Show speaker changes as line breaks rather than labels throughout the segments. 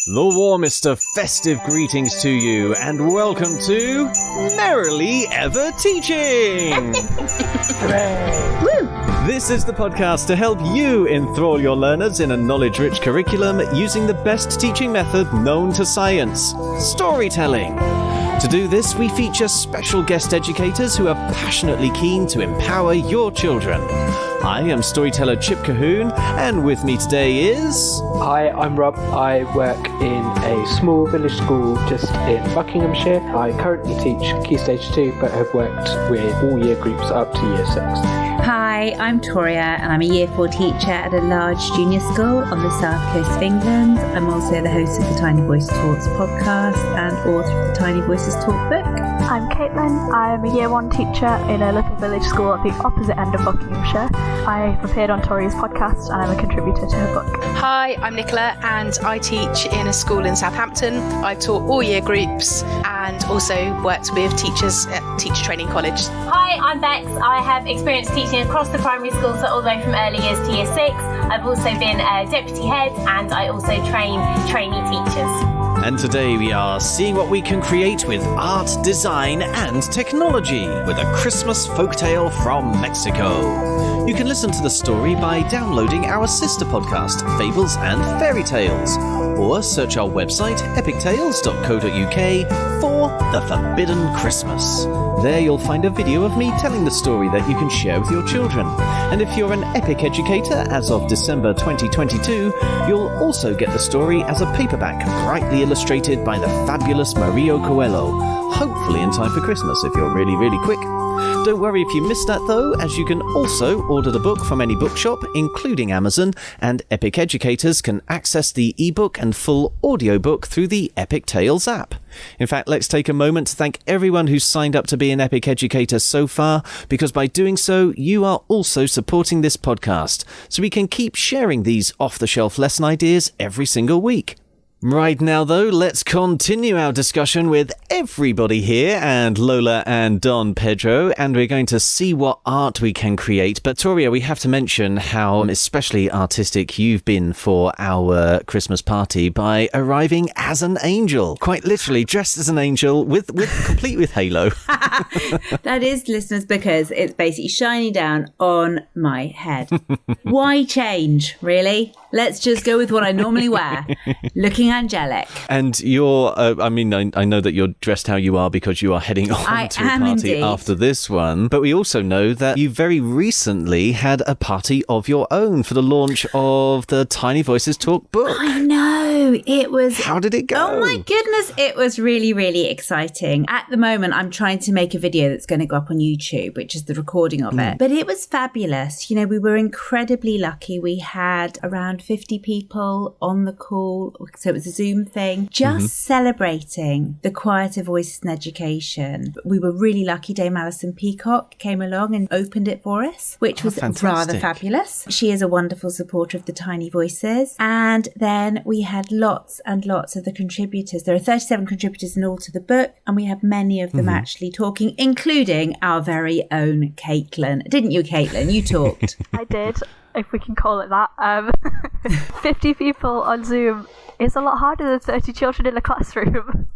The warmest of festive greetings to you, and welcome to Merrily Ever Teaching! This is the podcast to help you enthrall your learners in a knowledge-rich curriculum using the best teaching method known to science, storytelling. To do this, we feature special guest educators who are passionately keen to empower your children. I am storyteller Chip Cahoon, and with me today is...
Hi, I'm Rob. I work in a small village school just in Buckinghamshire. I currently teach Key Stage 2, but have worked with all year groups up to Year 6.
Hi, I'm Toria, and I'm a Year 4 teacher at a large junior school on the south coast of England. I'm also the host of the Tiny Voice Talks podcast and author of the Tiny Voices Talk book.
I'm Caitlin. I'm a Year 1 teacher in a little village school at the opposite end of Buckinghamshire. I've appeared on Toria's podcast and I'm a contributor to her book.
Hi, I'm Nicola and I teach in a school in Southampton. I've taught all year groups and also worked with teachers at Teacher Training College.
Hi, I'm Bex. I have experience teaching across the primary schools, so all the way from early years to Year 6. I've also been a deputy head and I also train trainee teachers.
And today we are seeing what we can create with art, design and technology with a Christmas folktale from Mexico. You can listen to the story by downloading our sister podcast, Fables and Fairy Tales, or search our website, epictales.co.uk, for The Forbidden Christmas. There you'll find a video of me telling the story that you can share with your children. And if you're an EPIC educator as of December 2022, you'll also get the story as a paperback, brightly illustrated by the fabulous Mario Coelho, hopefully in time for Christmas if you're really, really quick. Don't worry if you missed that though, as you can also order the book from any bookshop, including Amazon, and EPIC educators can access the ebook and full audiobook through the Epic Tales app. In fact, let's take a moment to thank everyone who's signed up to be an EPIC educator so far, because by doing so, you are also supporting this podcast, so we can keep sharing these off-the-shelf lesson ideas every single week. Right now, though, let's continue our discussion with everybody here, and Lola and Don Pedro, and we're going to see what art we can create. But Toria, we have to mention how especially artistic you've been for our Christmas party by arriving as an angel, quite literally dressed as an angel, with complete with halo.
That is, listeners, because it's basically shining down on my head. Why change, really? Let's just go with what I normally wear. Looking angelic.
And you're, I know that you're dressed how you are because you are heading on to a party
indeed.
After this one. But we also know that you very recently had a party of your own for the launch of the Tiny Voices Talk book.
I know. It was...
How did it go?
Oh my goodness. It was really, really exciting. At the moment, I'm trying to make a video that's going to go up on YouTube, which is the recording of it. But it was fabulous. You know, we were incredibly lucky. We had around 50 people on the call. So it was a Zoom thing, just celebrating the quieter voices in education. We were really lucky. Dame Alison Peacock came along and opened it for us, which was rather fabulous. She is a wonderful supporter of the Tiny Voices. And then we had lots and lots of the contributors. There are 37 contributors in all to the book, and we have many of them actually talking, including our very own Caitlin. Didn't you, Caitlin? You talked.
I did, if we can call it that. 50 people on Zoom is a lot harder than 30 children in a classroom.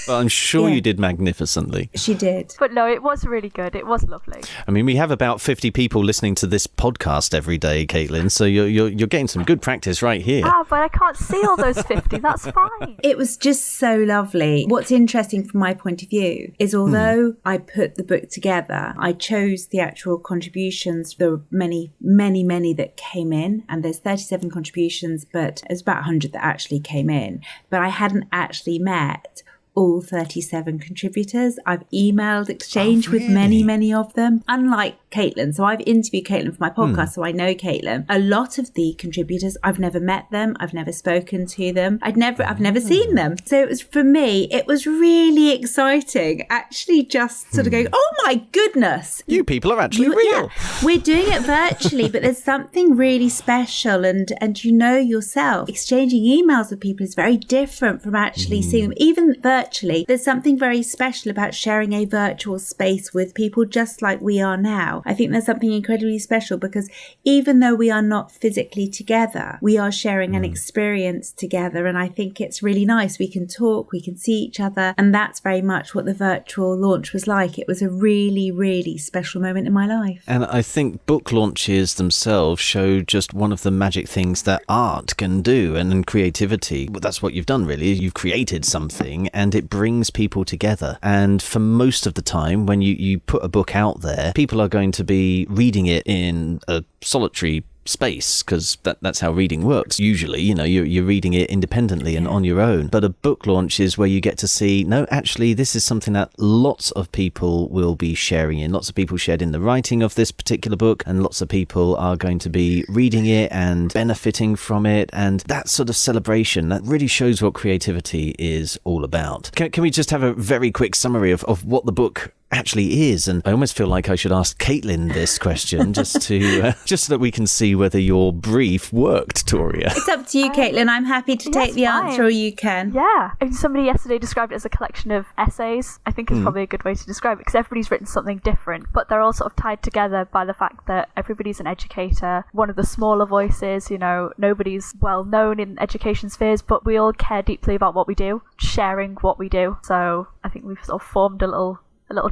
Well, I'm sure you did magnificently.
She did.
But no, it was really good. It was lovely.
I mean, we have about 50 people listening to this podcast every day, Caitlin, so you're getting some good practice right here.
But I can't see all those 50. That's fine.
It was just so lovely. What's interesting from my point of view is although I put the book together, I chose the actual contributions. There were many, many, many that came in, and there's 37 contributions, but there's about 100 that actually came in. But I hadn't actually met all 37 contributors. I've emailed, exchanged with many, many of them, unlike Caitlin. So I've interviewed Caitlin for my podcast, so I know Caitlin. A lot of the contributors, I've never met them. I've never spoken to them. I've never seen them. So it was, for me, it was really exciting. Actually just sort of going, oh my goodness.
You people are actually real.
Yeah, we're doing it virtually, but there's something really special. And you know yourself, exchanging emails with people is very different from actually seeing them. Even virtually, there's something very special about sharing a virtual space with people just like we are now. now. I think there's something incredibly special because even though we are not physically together, we are sharing an experience together. And I think it's really nice. We can talk, we can see each other. And that's very much what the virtual launch was like. It was a really, really special moment in my life.
And I think book launches themselves show just one of the magic things that art can do, and creativity. Well, that's what you've done, really. You've created something and it brings people together. And for most of the time, when you put a book out there, people are going to be reading it in a solitary space, because that's how reading works. Usually, you're reading it independently and on your own. But a book launch is where you get to see, no, actually, this is something that lots of people will be sharing in. Lots of people shared in the writing of this particular book, and lots of people are going to be reading it and benefiting from it. And that sort of celebration, that really shows what creativity is all about. Can we just have a very quick summary of what the book actually is? And I almost feel like I should ask Caitlin this question just so that we can see whether your brief worked, Toria.
It's up to you, Caitlin. I'm happy to take the answer, or you can.
Yeah. And somebody yesterday described it as a collection of essays. I think is probably a good way to describe it, because everybody's written something different, but they're all sort of tied together by the fact that everybody's an educator, one of the smaller voices. Nobody's well known in education spheres, but we all care deeply about what we do, sharing what we do. So I think we've sort of formed a little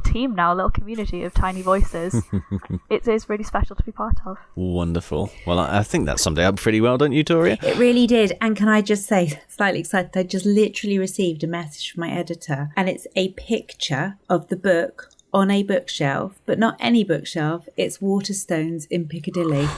team now, a little community of tiny voices. It is really special to be part of.
Wonderful. Well, I think that summed it up pretty well, don't you, Toria?
It really did. And can I just say, slightly excited, I just literally received a message from my editor, and it's a picture of the book on a bookshelf, but not any bookshelf. It's Waterstones in Piccadilly.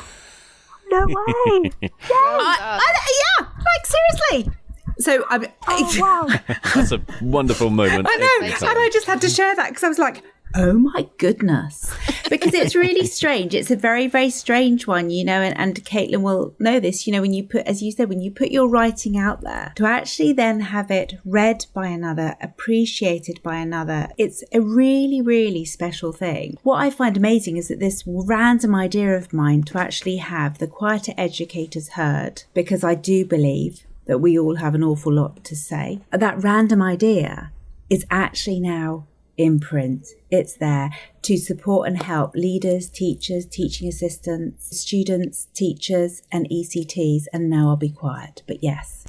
No way! Yay!
Yeah, like seriously. So
wow.
That's a wonderful moment.
I know, and I just had to share that because I was like, oh my goodness, because it's really strange. It's a very, very strange one, and Caitlin will know this, when you put, as you said, when you put your writing out there, to actually then have it read by another, appreciated by another, it's a really, really special thing. What I find amazing is that this random idea of mine to actually have the Quieter Educators heard, because I do believe that we all have an awful lot to say. That random idea is actually now in print. It's there to support and help leaders, teachers, teaching assistants, students, teachers, and ECTs. And now I'll be quiet, but yes.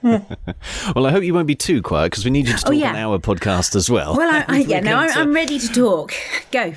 Well, I hope you won't be too quiet, because we need you to talk on our podcast as well.
Well, I'm ready to talk. Go.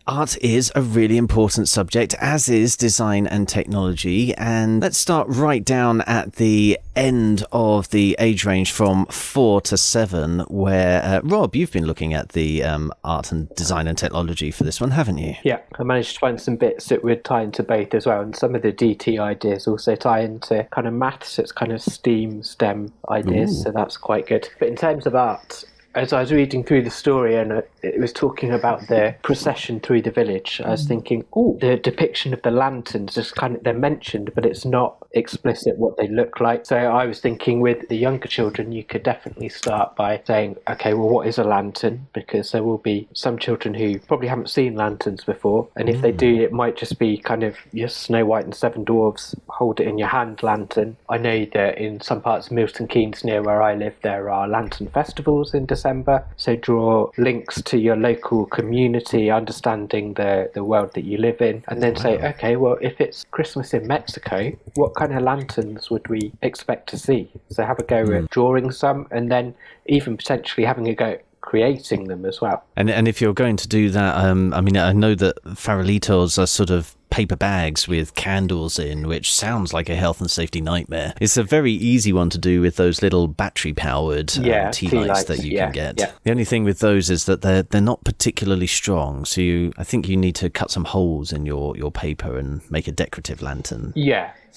Art is a really important subject, as is design and technology. And let's start right down at the end of the age range from 4 to 7, where, Rob, you've been looking at the art and design and technology for this one, haven't you?
Yeah, I managed to find some bits that would tie into both as well, and some of the DT ideas also tie into kind of maths. It's kind of STEM ideas, so that's quite good. But in terms of art, as I was reading through the story and it was talking about the procession through the village, I was thinking, the depiction of the lanterns, just kind of, they're mentioned, but it's not explicit what they look like. So I was thinking with the younger children, you could definitely start by saying, okay, well, what is a lantern? Because there will be some children who probably haven't seen lanterns before. And if they do, it might just be kind of your Snow White and Seven Dwarfs, hold it in your hand lantern. I know that in some parts of Milton Keynes, near where I live, there are lantern festivals in December. So draw links to your local community, understanding the world that you live in, and then say, okay, well, if it's Christmas in Mexico, what kind of lanterns would we expect to see? So have a go at drawing some, and then even potentially having a go at creating them as well.
And if you're going to do that, I know that farolitos are sort of paper bags with candles in, which sounds like a health and safety nightmare. It's a very easy one to do with those little battery-powered tea lights that you can get. Yeah. The only thing with those is that they're not particularly strong, so I think you need to cut some holes in your paper and make a decorative lantern.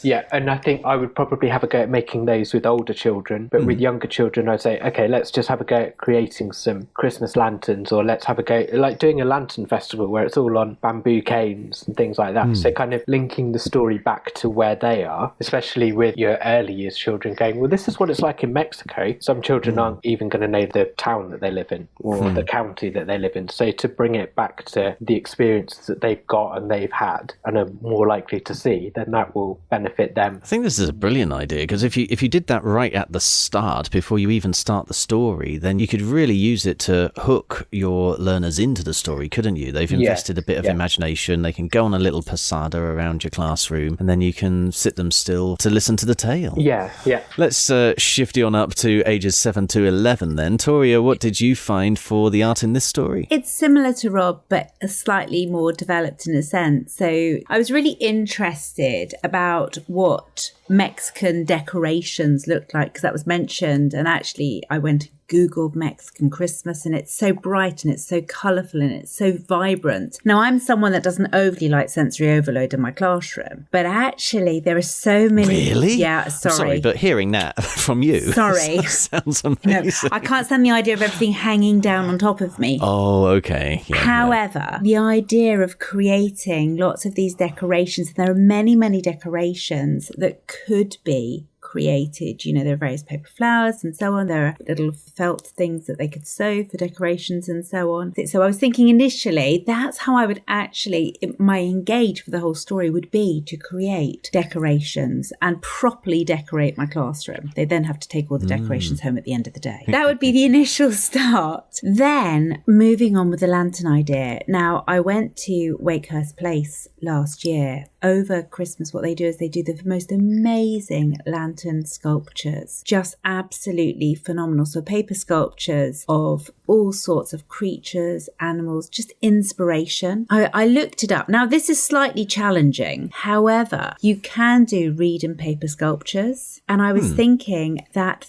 Yeah, and I think I would probably have a go at making those with older children, but with younger children, I'd say, okay, let's just have a go at creating some Christmas lanterns, or let's have a go, like doing a lantern festival where it's all on bamboo canes and things like that. So kind of linking the story back to where they are, especially with your early years children going, well, this is what it's like in Mexico. Some children aren't even going to know the town that they live in or the county that they live in. So to bring it back to the experiences that they've got and they've had and are more likely to see, then that will benefit benefit them.
I think this is a brilliant idea, because if you did that right at the start, before you even start the story, then you could really use it to hook your learners into the story, couldn't you? They've invested a bit of imagination. They can go on a little passada around your classroom, and then you can sit them still to listen to the tale.
Yeah.
Let's shift you on up to ages 7 to 11 then. Toria, what did you find for the art in this story?
It's similar to Rob, but slightly more developed in a sense. So I was really interested about what Mexican decorations looked like, because that was mentioned. And actually, I went and Googled Mexican Christmas, and it's so bright and it's so colourful and it's so vibrant. Now, I'm someone that doesn't overly like sensory overload in my classroom, but actually there are so many...
Really?
Yeah,
I'm
sorry.
sorry, but hearing that from you
Sorry.
sounds
No,
amazing.
I can't stand the idea of everything hanging down on top of me.
Oh, okay. Yeah,
However, the idea of creating lots of these decorations, there are many, many decorations that could be created. You know, there are various paper flowers and so on. There are little felt things that they could sew for decorations and so on. So I was thinking initially, that's how I would actually, my engage for the whole story would be to create decorations and properly decorate my classroom. They then have to take all the decorations home at the end of the day. That would be the initial start. Then moving on with the lantern idea. Now, I went to Wakehurst Place last year. Over Christmas, what they do is they do the most amazing lantern sculptures. Just absolutely phenomenal. So paper sculptures of all sorts of creatures, animals, just inspiration. I looked it up. Now, this is slightly challenging. However, you can do reed and paper sculptures. And I was thinking that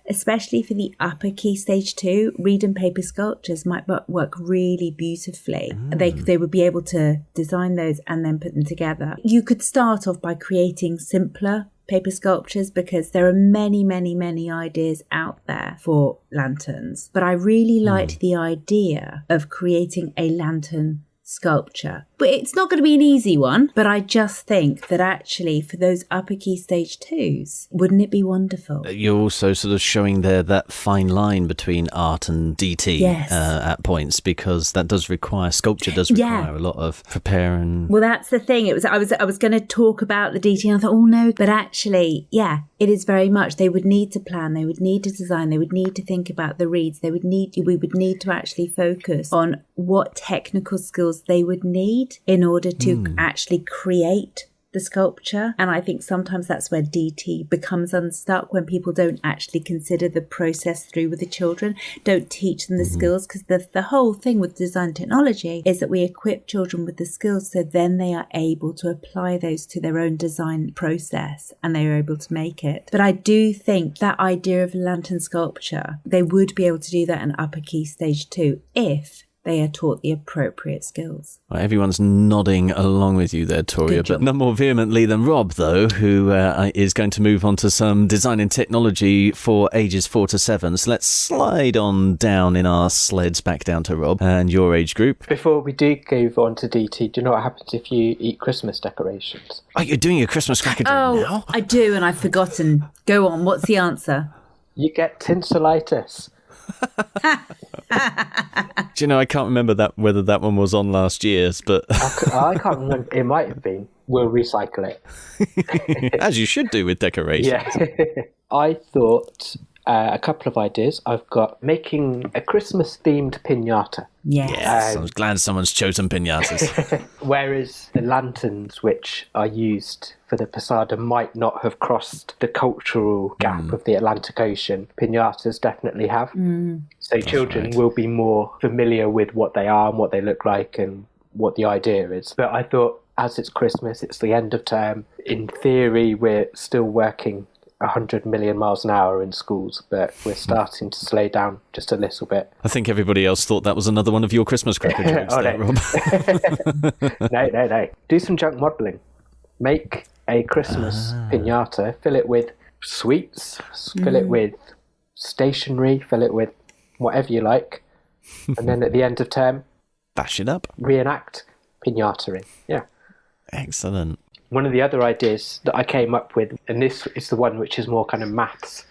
especially for the upper key stage 2, reed and paper sculptures might work really beautifully. They would be able to design those and then put them together. You could start off by creating simpler paper sculptures, because there are many, many, many ideas out there for lanterns. But I really liked the idea of creating a lantern sculpture. But it's not going to be an easy one, but I just think that actually for those upper key stage 2s, wouldn't it be wonderful?
You're also sort of showing there that fine line between art and DT at points, because that does require, sculpture does require a lot of preparing.
Well, that's the thing. I was going to talk about the DT and I thought, oh no, but actually, it is very much, they would need to plan, they would need to design, they would need to think about the reeds, we would need to actually focus on what technical skills they would need in order to actually create the sculpture. And I think sometimes that's where DT becomes unstuck, when people don't actually consider the process through with the children, don't teach them the skills, because the whole thing with design technology is that we equip children with the skills so then they are able to apply those to their own design process and they are able to make it. But I do think that idea of lantern sculpture, they would be able to do that in upper key stage 2 if they are taught the appropriate skills.
Well, everyone's nodding along with you there, Toria, but not more vehemently than Rob, though, who is going to move on to some design and technology for ages 4 to 7. So let's slide on down in our sleds back down to Rob and your age group.
Before we do go on to DT, do you know what happens if you eat Christmas decorations?
Oh, you're doing a Christmas cracker now?
I do, and I've forgotten. Go on, what's the answer?
You get tinselitis.
Do you know, I can't remember whether that one was on last year's, but
I can't remember. It might have been. We'll recycle it.
as you should do with decorations.
Yeah. I thought a couple of ideas. I've got making a Christmas-themed piñata.
Yes.
I'm glad someone's chosen piñatas.
Whereas the lanterns which are used for the Posada might not have crossed the cultural gap of the Atlantic Ocean. Piñatas definitely have. So children will be more familiar with what they are and what they look like and what the idea is. But I thought, as it's Christmas, it's the end of term. In theory, we're still working 100 million miles an hour in schools, but we're starting to slow down just a little bit.
I think everybody else thought that was another one of your Christmas cracker jokes there, Rob.
No. Do some junk modelling. Make a Christmas piñata, fill it with sweets, fill it with stationery, fill it with whatever you like, and then at the end of term,
bash it up.
Reenact piñataing. Yeah.
Excellent.
One of the other ideas that I came up with, and this is the one which is more kind of maths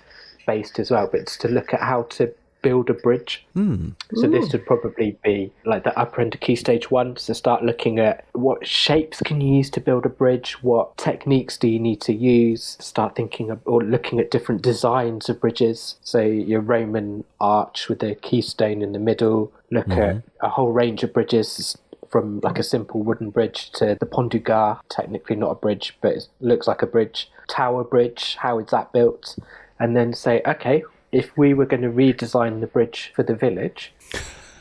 based as well, but it's to look at how to build a bridge. So this would probably be like the upper end of Key Stage 1. So start looking at what shapes can you use to build a bridge, what techniques do you need to use, start thinking of, or looking at different designs of bridges. So your Roman arch with the keystone in the middle, look at a whole range of bridges, from like a simple wooden bridge to the Pont du Gard, technically not a bridge, but it looks like a bridge. Tower Bridge, how is that built? And then say, okay, if we were going to redesign the bridge for the village,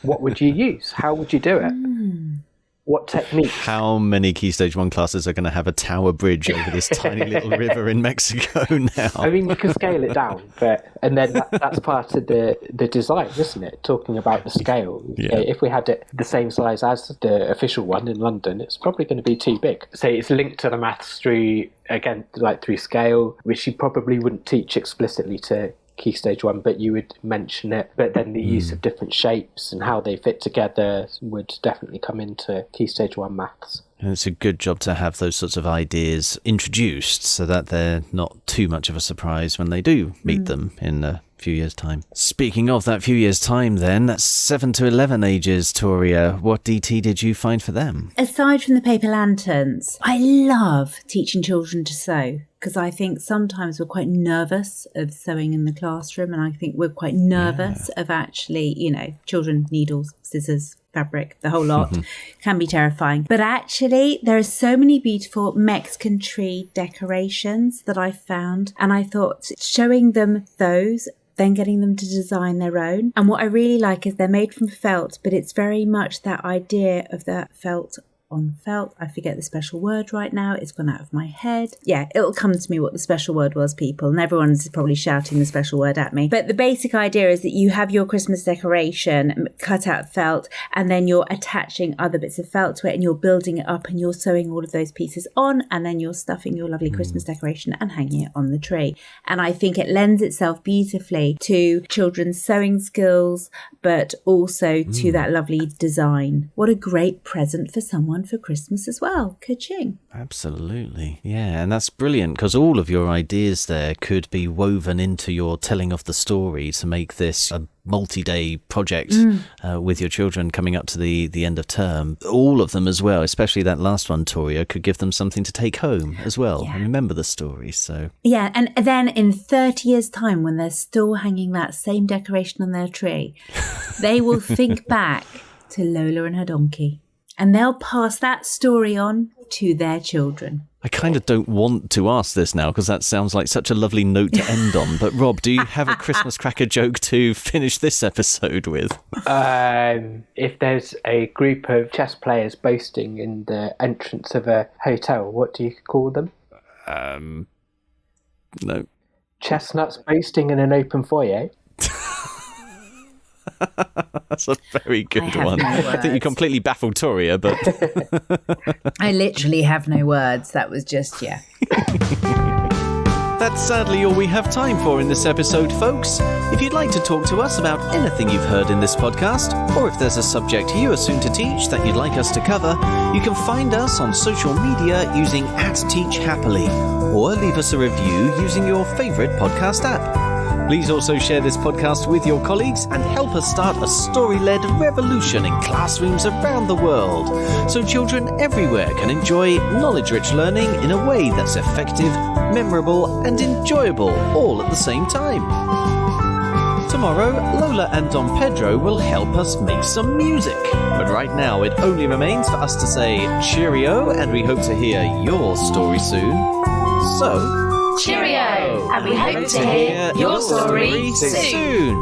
what would you use? How would you do it? What techniques?
How many Key Stage 1 classes are going to have a tower bridge over this tiny little river in Mexico now?
I mean, you can scale it down, and then that's part of the design, isn't it? Talking about the scale.
Yeah.
If we had it the same size as the official one in London, it's probably going to be too big. So it's linked to the maths through scale, which you probably wouldn't teach explicitly to Key Stage 1, but you would mention it. But then the use of different shapes and how they fit together would definitely come into Key Stage 1 maths.
And it's a good job to have those sorts of ideas introduced so that they're not too much of a surprise when they do meet them in a few years' time. Speaking of that few years' time then, that's 7 to 11 ages, Toria. What DT did you find for them?
Aside from the paper lanterns, I love teaching children to sew, because I think sometimes we're quite nervous of sewing in the classroom, and I think we're quite nervous of actually, children, needles, scissors, fabric, the whole lot can be terrifying. But actually, there are so many beautiful Mexican tree decorations that I found, and I thought showing them those, then getting them to design their own. And what I really like is they're made from felt, but it's very much that idea of that felt on felt. I forget the special word right now. It's gone out of my head. Yeah, it'll come to me what the special word was, people, and everyone's probably shouting the special word at me. But the basic idea is that you have your Christmas decoration cut out felt, and then you're attaching other bits of felt to it, and you're building it up, and you're sewing all of those pieces on, and then you're stuffing your lovely Christmas decoration and hanging it on the tree. And I think it lends itself beautifully to children's sewing skills, but also to that lovely design. What a great present for someone for Christmas as well. Ka-ching.
Absolutely. Yeah, and that's brilliant, because all of your ideas there could be woven into your telling of the story to make this a multi-day project with your children coming up to the end of term. All of them as well, especially that last one, Toria, could give them something to take home as well and remember the story. So
yeah, and then in 30 years' time, when they're still hanging that same decoration on their tree, they will think back to Lola and her donkey, and they'll pass that story on to their children.
I kind of don't want to ask this now, because that sounds like such a lovely note to end on. But Rob, do you have a Christmas cracker joke to finish this episode with?
If there's a group of chess players boasting in the entrance of a hotel, what do you call them?
No.
Chestnuts boasting in an open foyer.
That's a very good one.
No
I think you completely baffled Toria, but
I literally have no words. That was just,
That's sadly all we have time for in this episode, folks. If you'd like to talk to us about anything you've heard in this podcast, or if there's a subject you are soon to teach that you'd like us to cover, you can find us on social media using @TeachHappily, or leave us a review using your favourite podcast app. Please also share this podcast with your colleagues and help us start a story-led revolution in classrooms around the world, so children everywhere can enjoy knowledge-rich learning in a way that's effective, memorable and enjoyable all at the same time. Tomorrow, Lola and Don Pedro will help us make some music. But right now, it only remains for us to say cheerio, and we hope to hear your story soon. So,
Cheerio! And we hope to hear your story soon.